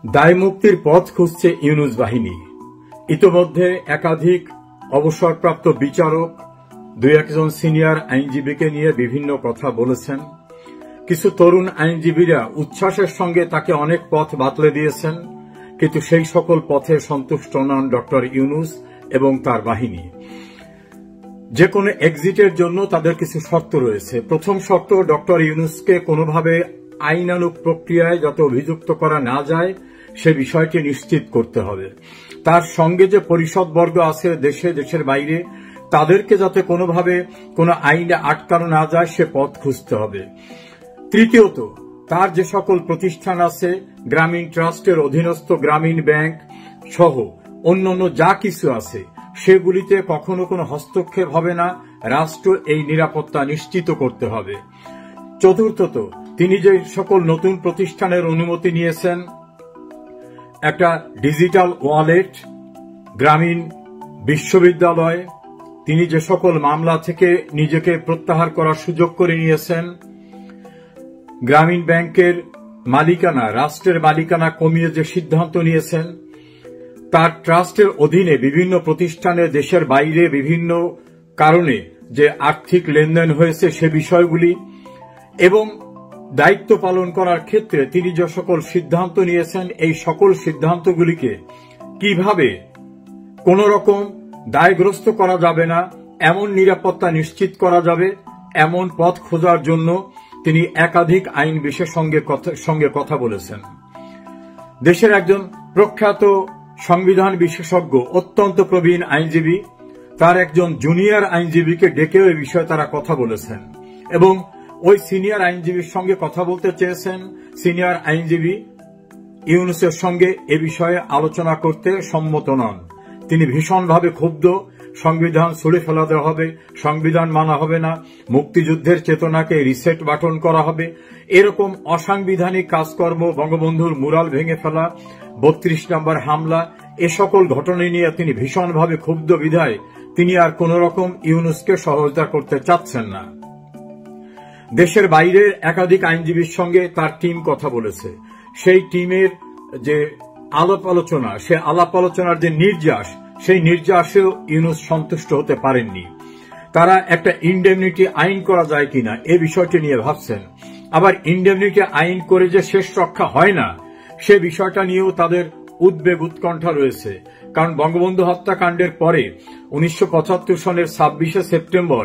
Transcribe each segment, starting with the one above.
দায়মুক্তির পথ খুঁজছে ইউনূস বাহিনী। ইতোমধ্যে একাধিক অবসরপ্রাপ্ত বিচারক, দুই একজন সিনিয়র আইনজীবীকে নিয়ে বিভিন্ন কথা বলেছেন। কিছু তরুণ আইনজীবীরা উচ্ছ্বাসের সঙ্গে তাকে অনেক পথ বাতলে দিয়েছেন, কিন্তু সেই সকল পথে সন্তুষ্ট নন ডক্টর ইউনূস এবং তার বাহিনী। যে কোনো এক্সিটের জন্য তাদের কিছু শর্ত রয়েছে। প্রথম শর্ত, ডক্টর ইউনূসকে কোনোভাবে আইনানুগ প্রক্রিয়ায় যাতে অভিযুক্ত করা না যায় সে বিষয়টি নিশ্চিত করতে হবে। তার সঙ্গে যে পরিষদবর্গ আছে দেশের বাইরে, তাদেরকে যাতে কোনোভাবে কোনো আইনে আটকানো না যায় সে পথ খুঁজতে হবে। তৃতীয়ত, তার যে সকল প্রতিষ্ঠান আছে, গ্রামীণ ট্রাস্টের অধীনস্থ গ্রামীণ ব্যাংক সহ অন্যান্য যা কিছু আছে, সেগুলিতে কখনো কোনো হস্তক্ষেপ হবে না। রাষ্ট্র এই নিরাপত্তা নিশ্চিত করতে হবে। চতুর্থত, তিনি যে সকল নতুন প্রতিষ্ঠানের অনুমতি নিয়েছেন, একটা ডিজিটাল ওয়ালেট, গ্রামীণ বিশ্ববিদ্যালয়, তিনি যে সকল মামলা থেকে নিজেকে প্রত্যাহার করার সুযোগ করে নিয়েছেন, গ্রামীণ ব্যাংকের মালিকানা, রাষ্ট্রের মালিকানা কমিয়ে যে সিদ্ধান্ত নিয়েছেন, তার ট্রাস্টের অধীনে বিভিন্ন প্রতিষ্ঠানে দেশের বাইরে বিভিন্ন কারণে যে আর্থিক লেনদেন হয়েছে সে বিষয়গুলি, এবং দায়িত্ব পালন করার ক্ষেত্রে তিনি যে সকল সিদ্ধান্ত নিয়েছেন, এই সকল সিদ্ধান্তগুলিকে কিভাবে কোন রকম দায়গ্রস্ত করা যাবে না, এমন নিরাপত্তা নিশ্চিত করা যাবে, এমন পথ খোঁজার জন্য তিনি একাধিক আইন বিশেষজ্ঞের সঙ্গে কথা বলেছেন। দেশের একজন প্রখ্যাত সংবিধান বিশেষজ্ঞ, অত্যন্ত প্রবীণ আইনজীবী, তার একজন জুনিয়র আইনজীবীকে ডেকেও এই বিষয়ে তারা কথা বলেছেন এবং ওই সিনিয়র আইনজীবীর সঙ্গে কথা বলতে চেয়েছেন। সিনিয়র আইনজীবী ইউনূসের সঙ্গে এ বিষয়ে আলোচনা করতে সম্মত নন। তিনি ভীষণভাবে ক্ষুব্ধ। সংবিধান ছুঁড়ে ফেলা দেওয়া হবে, সংবিধান মানা হবে না, মুক্তিযুদ্ধের চেতনাকে রিসেট বাটন করা হবে, এরকম অসাংবিধানিক কাজকর্ম, বঙ্গবন্ধুর মুরাল ভেঙে ফেলা, ৩২ নম্বর হামলা, এ সকল ঘটনা নিয়ে তিনি ভীষণভাবে ক্ষুব্ধ বিধায় তিনি আর কোন রকম ইউনূসকে সহযোগিতা করতে চাচ্ছেন না। দেশের বাইরের একাধিক আইনজীবীর সঙ্গে তার টিম কথা বলেছে। সেই টিমের যে আলাপ আলোচনা, সে আলাপ আলোচনার যে নির্যাস, সেই নির্যাসেও ইউনূস সন্তুষ্ট হতে পারেননি। তারা একটা ইনডেমনিটি আইন করা যায় কিনা এ বিষয়টি নিয়ে ভাবছেন। আবার ইনডেমনিটি আইন করে যে শেষ রক্ষা হয় না, সে বিষয়টা নিয়েও তাদের উদ্বেগ উৎকণ্ঠা রয়েছে। কারণ বঙ্গবন্ধু হত্যাকাণ্ডের পরে 1975 সনের 26শে সেপ্টেম্বর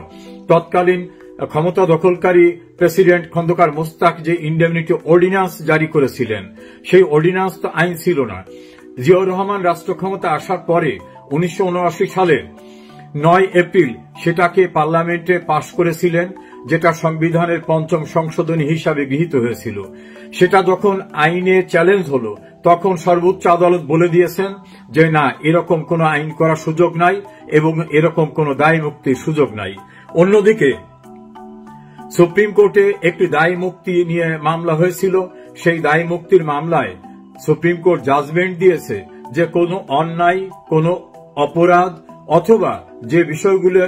তৎকালীন ক্ষমতা দখলকারী প্রেসিডেন্ট খন্দকার মোস্তাক যে ইনডেমনিটি অর্ডিন্যান্স জারি করেছিলেন, সেই অর্ডিন্যান্স তো আইন ছিল না। জিয়াউর রহমান রাষ্ট্র ক্ষমতা আসার পরে 1979 সালের 9 এপ্রিল সেটাকে পার্লামেন্টে পাশ করেছিলেন, যেটা সংবিধানের ৫ম সংশোধনী হিসাবে গৃহীত হয়েছিল। সেটা যখন আইনে চ্যালেঞ্জ হলো, তখন সর্বোচ্চ আদালত বলে দিয়েছেন যে না, এরকম কোনো আইন করার সুযোগ নাই এবং এরকম কোনো দায় মুক্তির সুযোগ নাই। অন্যদিকে সুপ্রিম কোর্টে একটি দায় মুক্তি নিয়ে মামলা হয়েছিল। সেই দায় মুক্তির মামলায় সুপ্রিম কোর্ট জাজমেন্ট দিয়েছে যে কোনো অন্যায়, কোনো অপরাধ অথবা যে বিষয়গুলো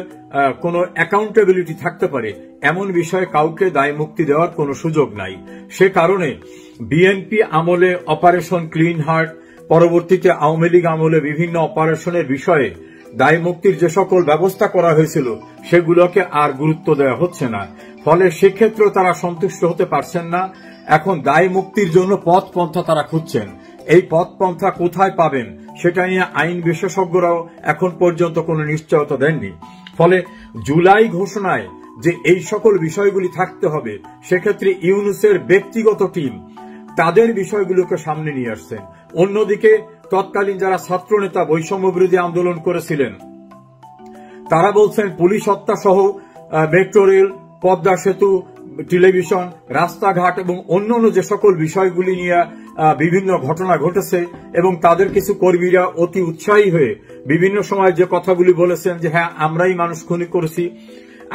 কোনো অ্যাকাউন্টেবিলিটি থাকতে পারে, এমন বিষয়ে কাউকে দায় মুক্তি দেওয়ার কোনো সুযোগ নাই। সে কারণে বিএনপি আমলে অপারেশন ক্লিন হার্ট, পরবর্তীতে আওয়ামী লীগ আমলে বিভিন্ন অপারেশনের বিষয়ে দায় মুক্তির যে সকল ব্যবস্থা করা হয়েছিল সেগুলোকে আর গুরুত্ব দেওয়া হচ্ছে না। ফলে সেক্ষেত্রেও তারা সন্তুষ্ট হতে পারছেন না। এখন দায় মুক্তির জন্য পথ পন্থা তারা খুঁজছেন। এই পথ পন্থা কোথায় পাবেন সেটা নিয়ে আইন বিশেষজ্ঞরাও এখন পর্যন্ত কোনো নিশ্চয়তা দেননি। ফলে জুলাই ঘোষণায় যে এই সকল বিষয়গুলি থাকতে হবে, সেক্ষেত্রে ইউনূসের ব্যক্তিগত টিম তাদের বিষয়গুলোকে সামনে নিয়ে আসছেন। অন্যদিকে তৎকালীন যারা ছাত্রনেতা বৈষম্য বিরোধী আন্দোলন করেছিলেন, তারা বলছেন পুলিশ হত্যা সহ মেট্রো রেল, পদ্মা সেতু, টেলিভিশন, রাস্তাঘাট এবং অন্যান্য যে সকল বিষয়গুলি নিয়ে বিভিন্ন ঘটনা ঘটেছে এবং তাদের কিছু কর্মীরা অতি উৎসাহী হয়ে বিভিন্ন সময় যে কথাগুলি বলেছেন যে হ্যাঁ, আমরাই মানুষ খুন করেছি,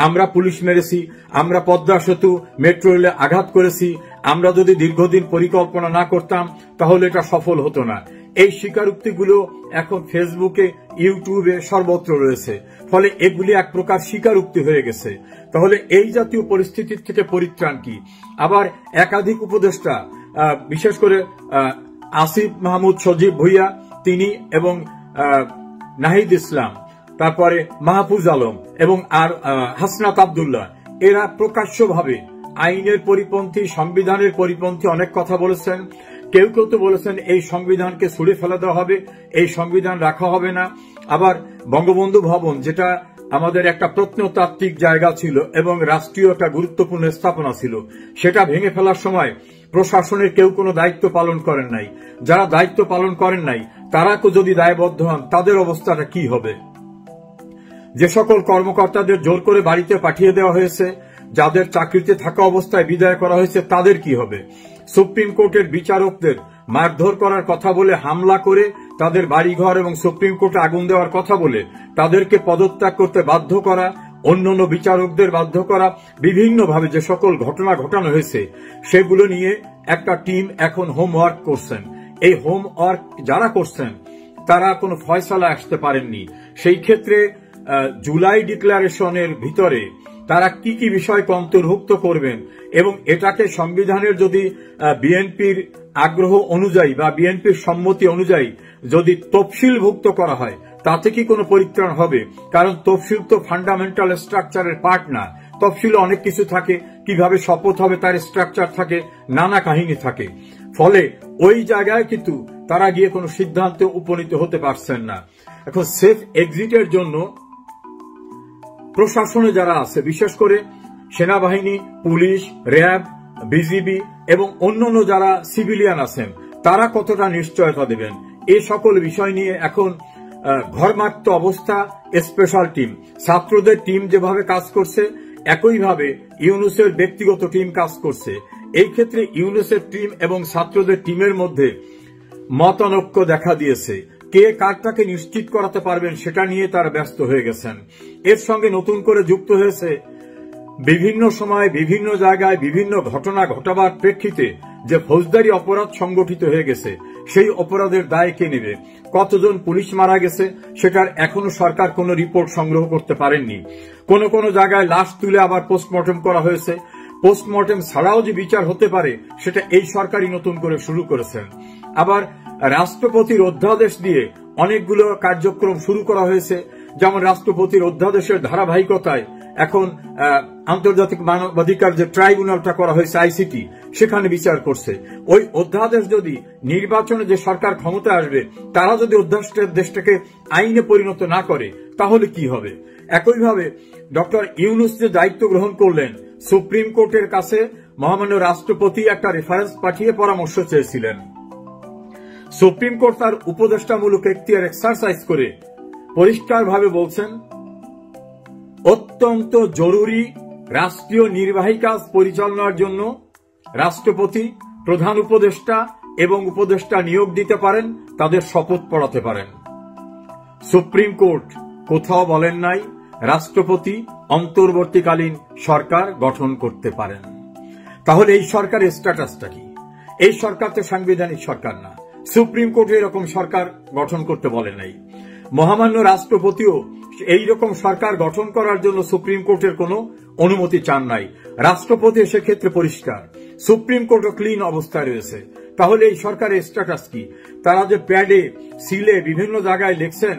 আমরা পুলিশ মেরেছি, আমরা পদ্মা সেতু, মেট্রো রেলে আঘাত করেছি, আমরা যদি দীর্ঘদিন পরিকল্পনা না করতাম তাহলে এটা সফল হতো না। এই স্বীকারোক্তিগুলো এখন ফেসবুকে, ইউটিউবে সর্বত্র রয়েছে। ফলে এগুলি এক প্রকার স্বীকারোক্তি হয়ে গেছে। তাহলে এই জাতীয় পরিস্থিতির থেকে পরিত্রাণ কি? আবার একাধিক উপদেষ্টা, বিশেষ করে আসিফ মাহমুদ সজীব ভুইয়া তিনি এবং নাহিদ ইসলাম, তারপরে মাহফুজ আলম এবং আর হাসনাত আব্দুল্লাহ, এরা প্রকাশ্যভাবে আইনের পরিপন্থী, সংবিধানের পরিপন্থী অনেক কথা বলেছেন। কেউ কেউ তো বলেছেন এই সংবিধানকে ছুঁড়ে ফেলে দেওয়া হবে, এই সংবিধান রাখা হবে না। আবার বঙ্গবন্ধু ভবন, যেটা আমাদের একটা প্রত্নতাত্ত্বিক জায়গা ছিল এবং রাষ্ট্রীয় একটা গুরুত্বপূর্ণ স্থাপনা ছিল, সেটা ভেঙে ফেলার সময় প্রশাসনের কেউ কোনো দায়িত্ব পালন করেন নাই। যারা দায়িত্ব পালন করেন নাই তারা যদি দায়বদ্ধ হন, তাদের অবস্থাটা কি হবে? যে সকল কর্মকর্তাদের জোর করে বাড়িতে পাঠিয়ে দেওয়া হয়েছে, যাদের চাকরিতে থাকা অবস্থায় বিদায় করা হয়েছে, তাদের কি হবে? সুপ্রিম কোর্টের বিচারকদের মারধর করার কথা বলে, হামলা করে তাদের বাড়িঘর এবং সুপ্রিম কোর্টে আগুন দেওয়ার কথা বলে তাদেরকে পদত্যাগ করতে বাধ্য করা, অন্যান্য বিচারকদের বাধ্য করা, বিভিন্নভাবে যে সকল ঘটনা ঘটানো হয়েছে সেগুলো নিয়ে একটা টিম এখন হোমওয়ার্ক করছেন। এই হোমওয়ার্ক যারা করছেন তারা কোনো ফয়সালা আসতে পারেননি। সেই ক্ষেত্রে জুলাই ডিক্লারেশনের ভিতরে তারা কি কি বিষয়কে অন্তর্ভুক্ত করবেন এবং এটাকে সংবিধানের যদি বিএনপির আগ্রহ অনুযায়ী বা বিএনপির সম্মতি অনুযায়ী যদি তফসিলভুক্ত করা হয়, তাতে কি কোনো পরিত্রাণ হবে? কারণ তফসিল তো ফান্ডামেন্টাল স্ট্রাকচারের পার্ট না। তফসিলে অনেক কিছু থাকে, কিভাবে শপথ হবে তার স্ট্রাকচার থাকে, নানা কাহিনী থাকে। ফলে ওই জায়গায় কিন্তু তারা গিয়ে কোনো সিদ্ধান্তে উপনীত হতে পারছেন না। এখন সেফ এক্সিটের জন্য প্রশাসনে যারা আছে, বিশেষ করে সেনাবাহিনী, পুলিশ, র্যাব, বিজিবি এবং অন্যান্য যারা সিভিলিয়ান আছেন, তারা কতটা নিশ্চয়তা দেবেন, এই সকল বিষয় নিয়ে এখন ঘরমাক্ত অবস্থা। স্পেশাল টিম, ছাত্রদের টিম যেভাবে কাজ করছে, একইভাবে ইউনূসের ব্যক্তিগত টিম কাজ করছে। এই ক্ষেত্রে ইউনূসের টিম এবং ছাত্রদের টিমের মধ্যে মতানৈক্য দেখা দিয়েছে। কে কারটাকে নিশ্চিত করাতে পারবেন সেটা নিয়ে তারা ব্যস্ত হয়ে গেছেন। এর সঙ্গে নতুন করে যুক্ত হয়েছে বিভিন্ন সময় বিভিন্ন জায়গায় বিভিন্ন ঘটনা ঘটাবার প্রেক্ষিতে যে ফৌজদারি অপরাধ সংগঠিত হয়ে গেছে, সেই অপরাধের দায় কে নেবে? কতজন পুলিশ মারা গেছে সেটার এখনো সরকার কোনো রিপোর্ট সংগ্রহ করতে পারেননি। কোন কোন জায়গায় লাশ তুলে আবার পোস্টমর্টম করা হয়েছে। পোস্টমর্টম ছাড়াও যে বিচার হতে পারে সেটা এই সরকারই নতুন করে শুরু করেছেন। আবার রাষ্ট্রপতির অধ্যাদেশ দিয়ে অনেকগুলো কার্যক্রম শুরু করা হয়েছে। যেমন রাষ্ট্রপতির অধ্যাদেশের ধারাবাহিকতায় এখন আন্তর্জাতিক মানবাধিকার যে ট্রাইব্যুনালটা করা হয়েছে আইসিটি, সেখানে বিচার করছে। ওই অধ্যাদেশ যদি নির্বাচনে যে সরকার ক্ষমতা আসবে তারা যদি অধ্যাদেশটাকে আইনে পরিণত না করে তাহলে কি হবে? একইভাবে ডক্টর ইউনূস যে দায়িত্ব গ্রহণ করলেন, সুপ্রিম কোর্টের কাছে মহামান্য রাষ্ট্রপতি একটা রেফারেন্স পাঠিয়ে পরামর্শ চেয়েছিলেন। সুপ্রিম কোর্ট তার উপদেষ্টামূলক এখতিয়ার এক্সারসাইজ করে পরিষ্কারভাবে বলছেন, অত্যন্ত জরুরি রাষ্ট্রীয় নির্বাহী কাজ পরিচালনার জন্য রাষ্ট্রপতি, প্রধান উপদেষ্টা এবং উপদেষ্টা নিয়োগ দিতে পারেন, তাদের শপথ পড়াতে পারেন। সুপ্রিম কোর্ট কোথাও বলেন নাই রাষ্ট্রপতি অন্তর্বর্তীকালীন সরকার গঠন করতে পারেন। তাহলে এই সরকারের স্ট্যাটাসটা কি? এই সরকার তো সাংবিধানিক সরকার না। সুপ্রিম কোর্ট এরকম সরকার গঠন করতে বলে নাই। মহামান্য রাষ্ট্রপতিও এইরকম সরকার গঠন করার জন্য সুপ্রিম কোর্টের কোনো অনুমতি চান নাই। রাষ্ট্রপতি সেক্ষেত্রে পরিষ্কার, সুপ্রিম কোর্টও ক্লিন অবস্থায় রয়েছে। তাহলে এই সরকারের স্ট্যাটাস কি? তারা যে প্যাডে সিলে বিভিন্ন জায়গায় লিখছেন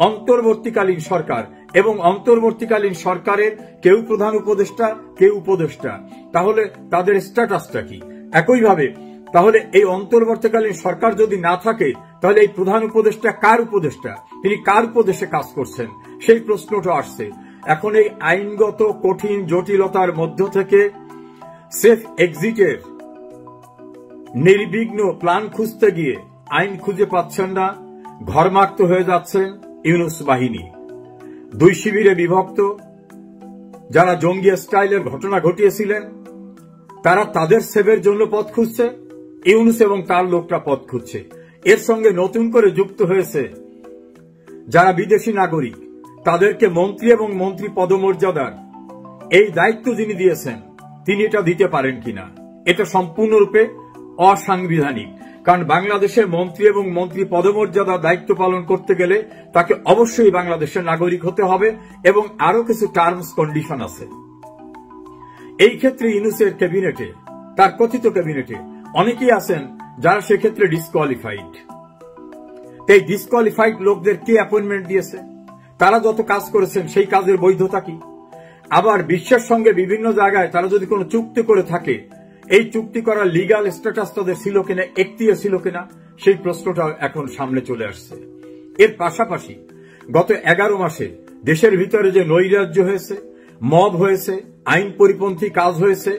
অন্তর্বর্তীকালীন সরকার, এবং অন্তর্বর্তীকালীন সরকারের কেউ প্রধান উপদেষ্টা, কেউ উপদেষ্টা, তাহলে তাদের স্ট্যাটাসটা কি? একইভাবে তাহলে এই অন্তর্বর্তীকালীন সরকার যদি না থাকে তাহলে এই প্রধান উপদেষ্টা কার উপদেষ্টা? তিনি কার উপদেশে কাজ করছেন? সেই প্রশ্নটা আসছে। এখন এই আইনগত কঠিন জটিলতার মধ্য থেকে সেফ এক্সিটের নির্বিঘ্ন প্ল্যান খুঁজতে গিয়ে আইন খুঁজে পাচ্ছেন না, ঘরমাক্ত হয়ে যাচ্ছেন ইউনূস বাহিনী। দুই শিবিরে বিভক্ত। যারা জঙ্গি স্টাইলের ঘটনা ঘটিয়েছিলেন তারা তাদের সেভের জন্য পথ খুঁজছে, ইউনূস এবং তার লোকটা পথ খুঁজছে। এর সঙ্গে নতুন করে যুক্ত হয়েছে যারা বিদেশি নাগরিক, তাদেরকে মন্ত্রী এবং মন্ত্রী পদমর্যাদার এই দায়িত্ব যিনি দিয়েছেন তিনি এটা দিতে পারেন কিনা, এটা সম্পূর্ণরূপে অসাংবিধানিক। কারণ বাংলাদেশের মন্ত্রী এবং মন্ত্রী পদমর্যাদার দায়িত্ব পালন করতে গেলে তাকে অবশ্যই বাংলাদেশের নাগরিক হতে হবে এবং আরো কিছু টার্মস কন্ডিশন আছে। এই ক্ষেত্রে ইউনূসের ক্যাবিনেটে, তার কথিত ক্যাবিনেটে অনেকেই আছেন যারা সেক্ষেত্রে ডিসকোয়ালিফাইড। এই ডিসকোয়ালিফাইড লোকদের কে অ্যাপয়েন্টমেন্ট দিয়েছে? তারা যত কাজ করেছেন সেই কাজের বৈধতা কি? আবার বিশ্বের সঙ্গে বিভিন্ন জায়গায় তারা যদি কোনো চুক্তি করে থাকে, এই চুক্তি করার লিগাল স্ট্যাটাস তাদের ছিল কিনা, এখতিয়ার ছিল কিনা, সেই প্রশ্নটা এখন সামনে চলে আসছে। এর পাশাপাশি গত 11 মাসে দেশের ভিতরে যে নৈরাজ্য হয়েছে, মব হয়েছে, আইন পরিপন্থী কাজ হয়েছে,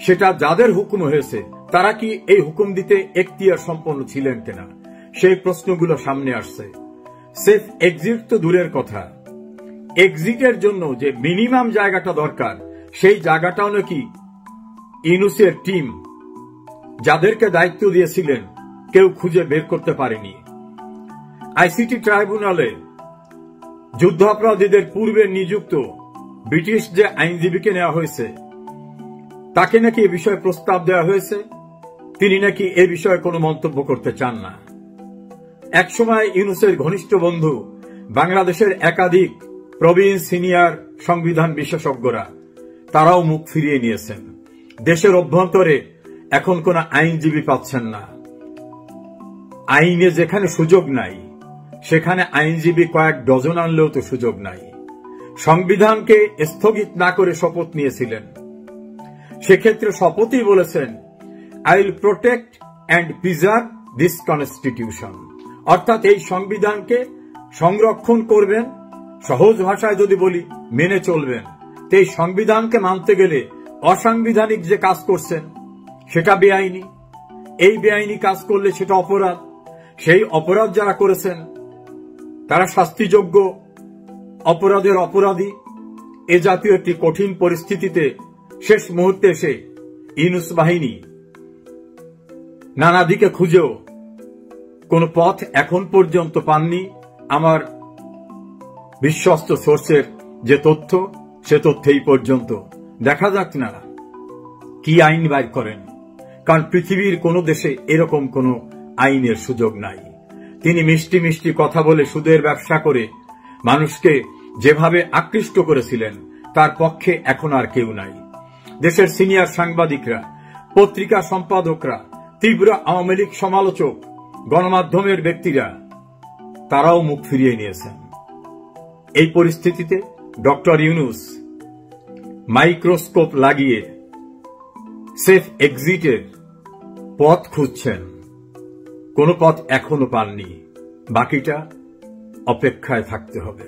সেটা যাদের হুকুম হয়েছে তারা কি এই হুকুম দিতে এখতিয়ার সম্পন্ন ছিলেন কিনা, সেই প্রশ্নগুলো সামনে আসছে। সেফ এক্সিট তো দূরের কথা, এক্সিটের জন্য যে মিনিমাম জায়গাটা দরকার, সেই জায়গাটাও নাকি ইউনূসের টিম যাদেরকে দায়িত্ব দিয়েছিলেন কেউ খুঁজে বের করতে পারেনি। আইসিটি ট্রাইব্যুনালে যুদ্ধাপরাধীদের পূর্বে নিযুক্ত ব্রিটিশ যে আইনজীবীকে নেওয়া হয়েছে, তাকে নাকি এ বিষয়ে প্রস্তাব দেওয়া হয়েছে, তিনি নাকি এ বিষয়ে কোনো মন্তব্য করতে চান না। একসময় ইউনূসের ঘনিষ্ঠ বন্ধু বাংলাদেশের একাধিক প্রবীণ সিনিয়র সংবিধান বিশেষজ্ঞরা তারাও মুখ ফিরিয়ে নিয়েছেন। দেশের অভ্যন্তরে এখন কোনো আইনজীবী পাচ্ছেন না। আইনে যেখানে সুযোগ নাই সেখানে আইনজীবী কয়েক ডজন আনলেও তো সুযোগ নাই। সংবিধানকে স্থগিত না করে শপথ নিয়েছিলেন, সেক্ষেত্রে শপথই বলেছেন I will protect and preserve this constitution, অর্থাৎ এই সংবিধানকে সংরক্ষণ করবেন, সহজ ভাষায় যদি বলি মেনে চলবেন। তো এই সংবিধানকে মানতে গেলে অসাংবিধানিক যে কাজ করছেন সেটা বেআইনি, এই বেআইনি কাজ করলে সেটা অপরাধ, সেই অপরাধ যারা করেছেন তারা শাস্তিযোগ্য অপরাধের অপরাধী। এ জাতীয় একটি কঠিন পরিস্থিতিতে শেষ মুহূর্তে এসে ইউনূস বাহিনী নানা দিকে খুঁজেও কোন পথ এখন পর্যন্ত পাননি। আমার বিশ্বস্ত সোর্সের যে তথ্য, সে তথ্যেই পর্যন্ত। দেখা যাক না কি আইন বাইর করেন, কারণ পৃথিবীর কোন দেশে এরকম কোন আইনের সুযোগ নাই। তিনি মিষ্টি মিষ্টি কথা বলে সুদের ব্যবসা করে মানুষকে যেভাবে আকৃষ্ট করেছিলেন, তার পক্ষে এখন আর কেউ নাই। দেশের সিনিয়র সাংবাদিকরা, পত্রিকা সম্পাদকরা, তীব্র আওয়ামী লীগ সমালোচক, গণমাধ্যমের ব্যক্তিরা তারাও মুখ ফিরিয়ে নিয়েছেন। এই পরিস্থিতিতে ডক্টর ইউনূস মাইক্রোস্কোপ লাগিয়ে সেফ এক্সিটের পথ খুঁজছেন, কোনো পথ এখনো পাননি। বাকিটা অপেক্ষায় থাকতে হবে।